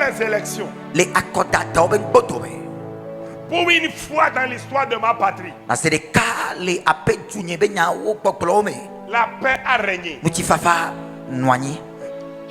les élections, les accordateurs ben botome pour une fois dans l'histoire de ma patrie, na c'est des cas les appels tunye ben yawo poplome la paix a régné. mutifafa noigni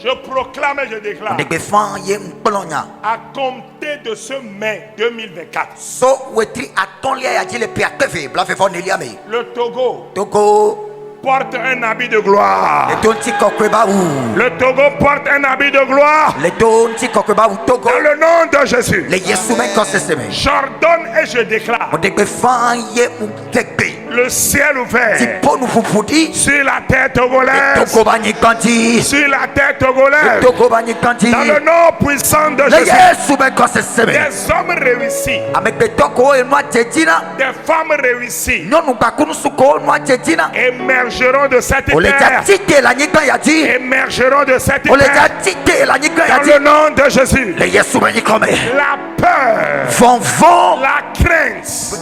Je proclame et je déclare, de befan ye mplonya à compter de ce mai 2024, so wetri atonlia ya jile piateve bla fe fon eliame le Togo Togo porte un habit de gloire. le tonti kokweba ou Le Togo porte un habit de gloire. le tonti kokweba ou Togo Dans le nom de Jésus, le yesu men koseseme j'ordonne et je déclare de befan ye mtekbe le ciel ti ouvert ponu fupudi sur la terre togolaise, Togo bani kanti sur la terre togolaise. Togo bani kanti Dans le nom puissant de le Jésus, yesu men koseseme des hommes réussis, avec des toko et moi tedina des femmes réussies nyɔnu bakunu suko moi tedina émergeront de cette o le ja terre. tite la nyigba ya di Émergeront de cette o le ja terre. tite la nyigba ya Dans di le nom de Jésus, le yesu men kome la peur, vonvon la crainte,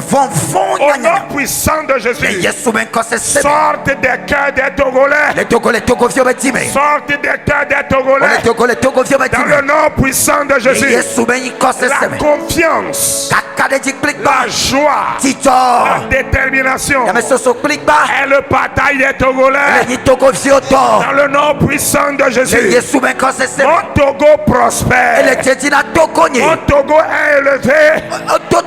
vonvon au nom nyanya puissant de le Jésus, yesu men koseseme sortent des cœurs des Togolais. le togo vio betime Sortent des cœurs des o Togolais. le togo vio Dans betime le nom puissant de le Jésus, yesu men la koseseme confiance, kakade ji klik la ba joie, tito la détermination ya me soso klik ba et le bataille des le Togolais. ni togo vio to Dans le nom puissant de le Jésus, yesu men koseseme mon Togo ele prospère. tedina togo nye Mon Togo est élevé.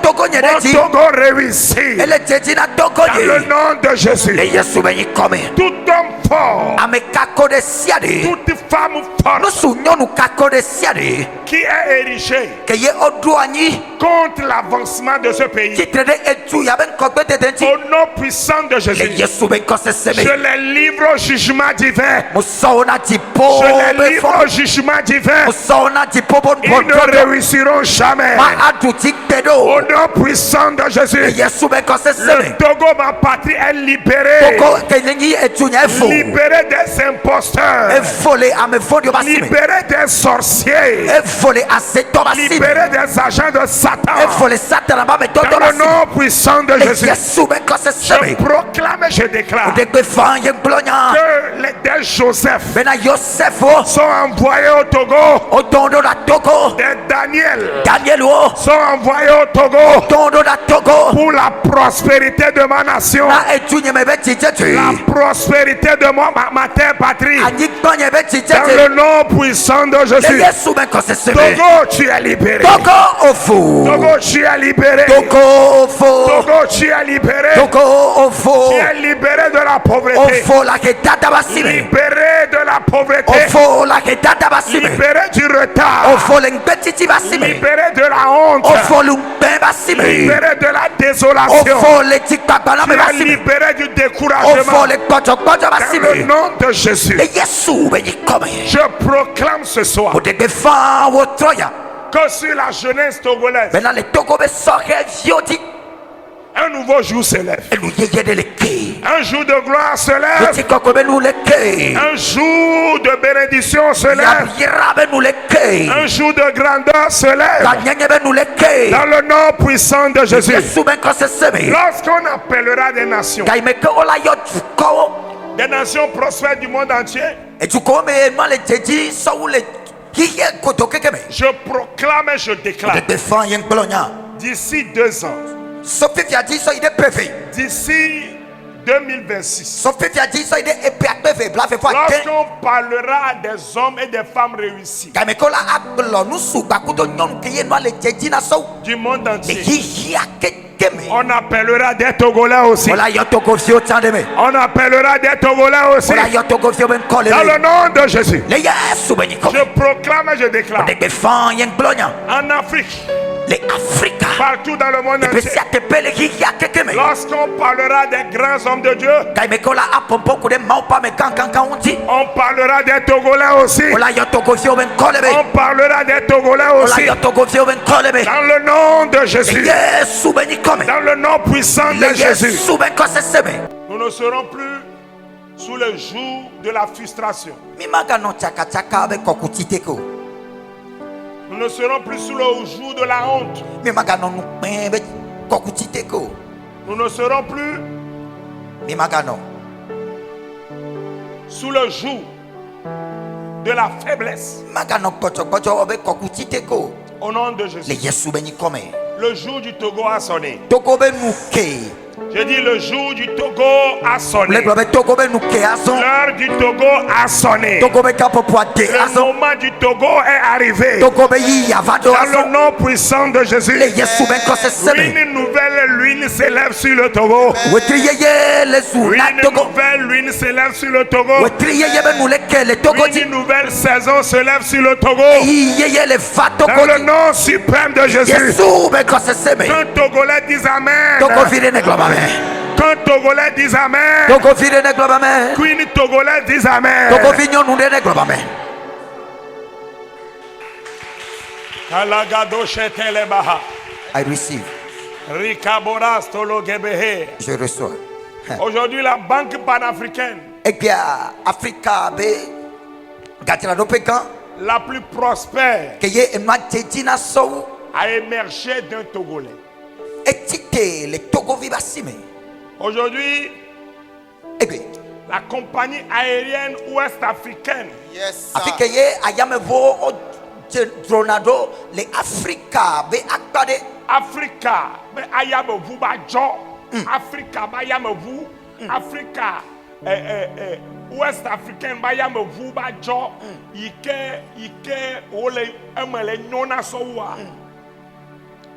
togo nye Mon de di Togo réussit. ele tedina togo Dans le nye nom de Jésus, le yesu men kome tout homme fort, ame kako de siade toute femme forte nusu nyɔnu kako de siade qui est érigée ke ye odo anyi contre l'avancement de ce pays, titre de etu ya ben kɔgbe dede nti au nom puissant de le Jésus, yesu men je kɔseseme les livre au jugement divin. musɔwo na di po Je les be livre fɔ au jugement divin. musɔwo na di po bon Ils bon ne tɔtɔ réussiront jamais. ma adu ti gbe Au do nom puissant de le Jésus, yesu men le kɔseseme Togo, ma patrie, est libérée. koko kele nyi etu nya efo Libérée des imposteurs. efole ame fɔdi o ba sime Libérée des sorciers. efole asetɔ ba sime Libérée des agents de Satan. efole satana ba me tɔtɔ Dans ba le sime nom puissant de le Jésus, yesu men je kɔseseme proclame et je déclare de gbe fan ye gblɔnya que des Joseph bena yosefo sont envoyés au Togo. o tɔn do la togo Des Daniel daniel o sont envoyés au Togo tɔn do la togo pour la prospérité de ma nation. na etu nye me be titete La prospérité de ma terre patrie. anyigba nye be Dans titete le nom puissant de le Jésus. yesu men kɔseseme Togo, tu es libéré. togo ofo Togo, tu es libéré. togo ofo Togo, tu es libéré. togo ofo Tu es libéré de la pauvreté. ofo la ke tata ba sime Libéré de la pauvreté. ofo la ke tata ba sime Libéré du retard. ofo le ngbe titi ba sime Libéré de la honte. ofo lu ngbe ba sime Libéré de la désolation. ofo le tikpakpa na Tu me ba es sime libéré du ofo découragement. le gbɔdzɔgbɔdzɔ ba Dans sime le nom de Jésus, le yesu be nyi kɔme je proclame ce soir o de gbe fan wo trɔya que sur la jeunesse togolaise, bena le togo be sɔhɛ viwo di un nouveau jour se lève. enu yeye de le ke Un jour de gloire se lève. eti kɔkɔ be nu le ke Un jour de bénédiction se lève. yabira be nu le ke Un jour de grandeur se lève. ganyɛnyɛ be nu le ke Dans le nom puissant de Jésus. yesu men kɔseseme Lorsqu'on appellera des nations, ga yi me ke wo la yɔ dukɔwo des nations prospères du monde entier, edukɔwo me enua le dedzi sɔwu le hihiɛ koto keke me je proclame et je déclare, de gbe fan ye ŋgblɔnya d'ici 2 ans, sɔfifia di sɔ yi de peve d'ici 2026, sɔfifia di sɔ yi de epea peve bla fefo ate lorsqu'on parlera à des hommes et des femmes réussis ga yi me ke wo la agblɔ nusu gbakuto nyɔnu ke ye enua le dedzi na sɔwu du monde le entier, hihia keke me on appellera des Togolais aussi. wo la yɔ togofiwo tsan de me On appellera des Togolais aussi. wo la yɔ togofiwo be ŋkɔ le Dans le me nom de Jésus, le yesu be nyi je kɔme proclame et je déclare, de gbe fan ye ŋgblɔnya en Afrique, le afrika partout dans le monde ebe entier, sia teƒe le hihia keke me lorsqu'on parlera des grands hommes de Dieu, ga yi me ke wo la apɔmpɔ ku ɖe mawu ƒe ame gãgãgãwo ŋuti on parlera des Togolais aussi. wo la yɔ togofiwo be ŋkɔ le me On parlera des Togolais wo la aussi. yɔ togofiwo be ŋkɔ le me Dans le nom de le Jésus, yesu be nyi kɔme dans le nom puissant le de Jésus, yesu be kɔseseme nous ne serons plus sous le joug de la frustration. mi maganɔ tsakatsaka be kɔkuti te ko Nous ne serons plus sous le joug de la honte. mi maganɔ nu kpɛɛ be kɔkuti te ko Nous ne serons plus mi maganɔ sous le joug de la faiblesse. Au nom de Jésus. Le jour du Togo a sonné. Je dis le jour du Togo a sonné. L'heure du Togo a sonné. Le moment du Togo est arrivé. Dans le nom puissant de Jésus. Une nouvelle lune s'élève sur le Togo. Une nouvelle lune s'élève sur le Togo. Une nouvelle saison s'élève sur le Togo. Dans le nom suprême de Jésus. Qu'un Togolais dise Amen. Quand Togolais disent Amen, Queen Togolais disent Amen. I receive. Je reçois. Aujourd'hui, la Banque panafricaine, la plus prospère, a émergé d'un Togolais. Aujourd'hui, la compagnie aérienne ouest-africaine, Africa, Africa, ouest-africaine,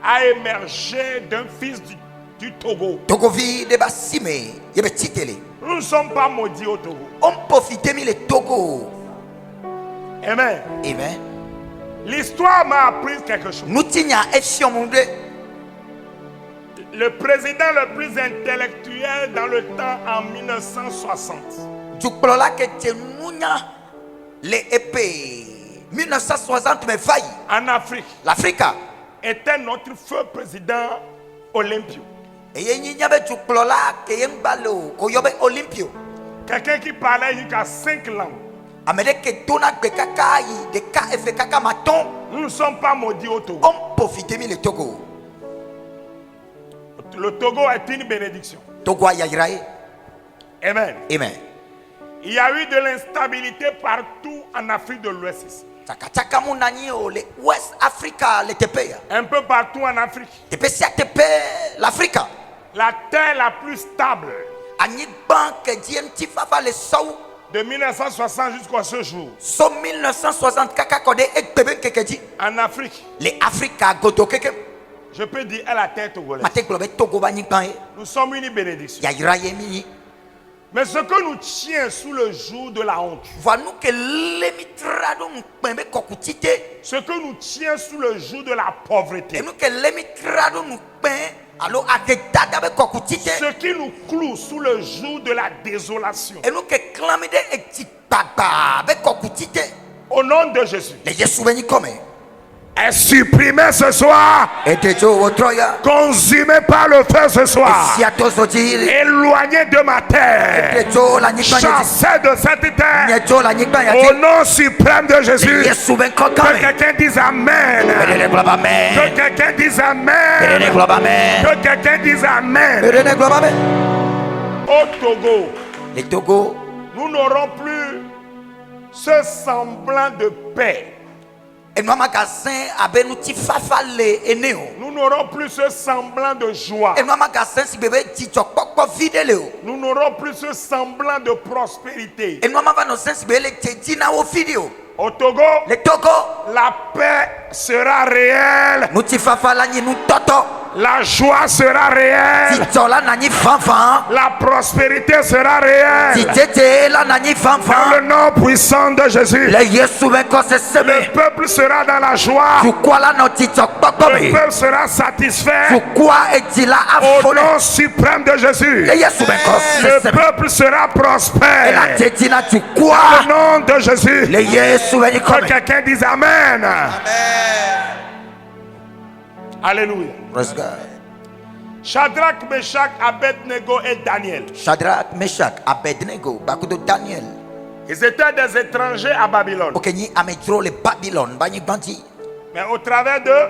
a émergé d'un fils du Togo. Nous ne sommes pas maudits au Togo. Amen. Amen. L'histoire m'a appris quelque chose. Le président le plus intellectuel dans le temps en 1960. En Afrique. L'Afrique était notre feu président Olympio. Quelqu'un qui parlait jusqu'à 5 langues. Nous ne sommes pas maudits au Togo. Le Togo est une bénédiction. Amen. Amen. Il y a eu de l'instabilité partout en Afrique de l'Ouest. Un peu partout en Afrique. La terre la plus stable de 1960 jusqu'à ce jour en Afrique, je peux dire à la terre togolaise, nous sommes une bénédiction. Mais ce que nous tient sous le joug de la honte, ce que nous tient sous le joug de la pauvreté, ce qui nous cloue sous le joug de la désolation, au nom de Jésus, est supprimé ce soir, consumé par le feu ce soir, éloigné de ma terre, chassé de cette terre, au nom suprême de Jésus. Que quelqu'un dise Amen. Que quelqu'un dise Amen. Que quelqu'un dise Amen. Au Togo, nous n'aurons plus ce semblant de paix. Nous n'aurons plus ce semblant de joie. Nous n'aurons plus ce semblant de prospérité. Au Togo, la paix sera réelle. La joie sera réelle. La prospérité sera réelle. Dans le nom puissant de Jésus, le peuple sera dans la joie. Le peuple sera satisfait. Au nom suprême de Jésus, le peuple sera prospère. Au nom de Jésus, que quelqu'un dise Amen. Alléluia. Shadrach, Meshach, Abednego et Daniel. Shadrach, Meshach, Abednego, Daniel. Ils étaient des étrangers à Babylone. Mais au travers d'eux,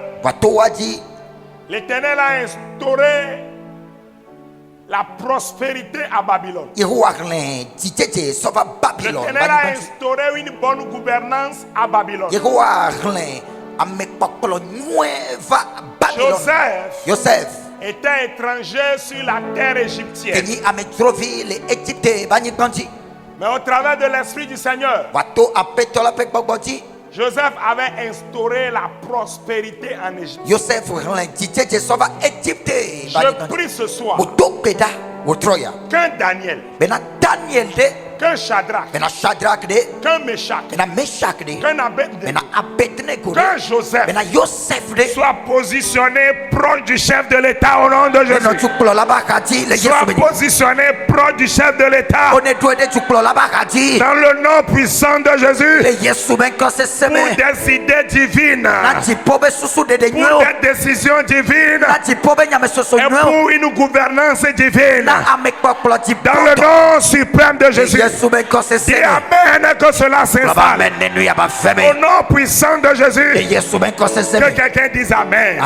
l'Éternel a instauré la prospérité à Babylone. Le Ténèbre a instauré une bonne gouvernance à Babylone. Joseph était étranger sur la terre égyptienne. Mais au travers de l'Esprit du Seigneur, Joseph avait instauré la prospérité en Égypte. Je prie ce soir qu'un Daniel, qu'un Shadrach, qu'un Meshach, qu'un Abednego, qu'un Joseph soit positionné proche du chef de l'État au nom de Jésus. Soit positionné proche du chef de l'État dans le nom puissant de Jésus pour des idées divines, pour des décisions divines et pour une gouvernance divine dans le nom suprême de Jésus. Dis Amen, que cela s'installe au nom puissant de Jésus. Que quelqu'un dise Amen.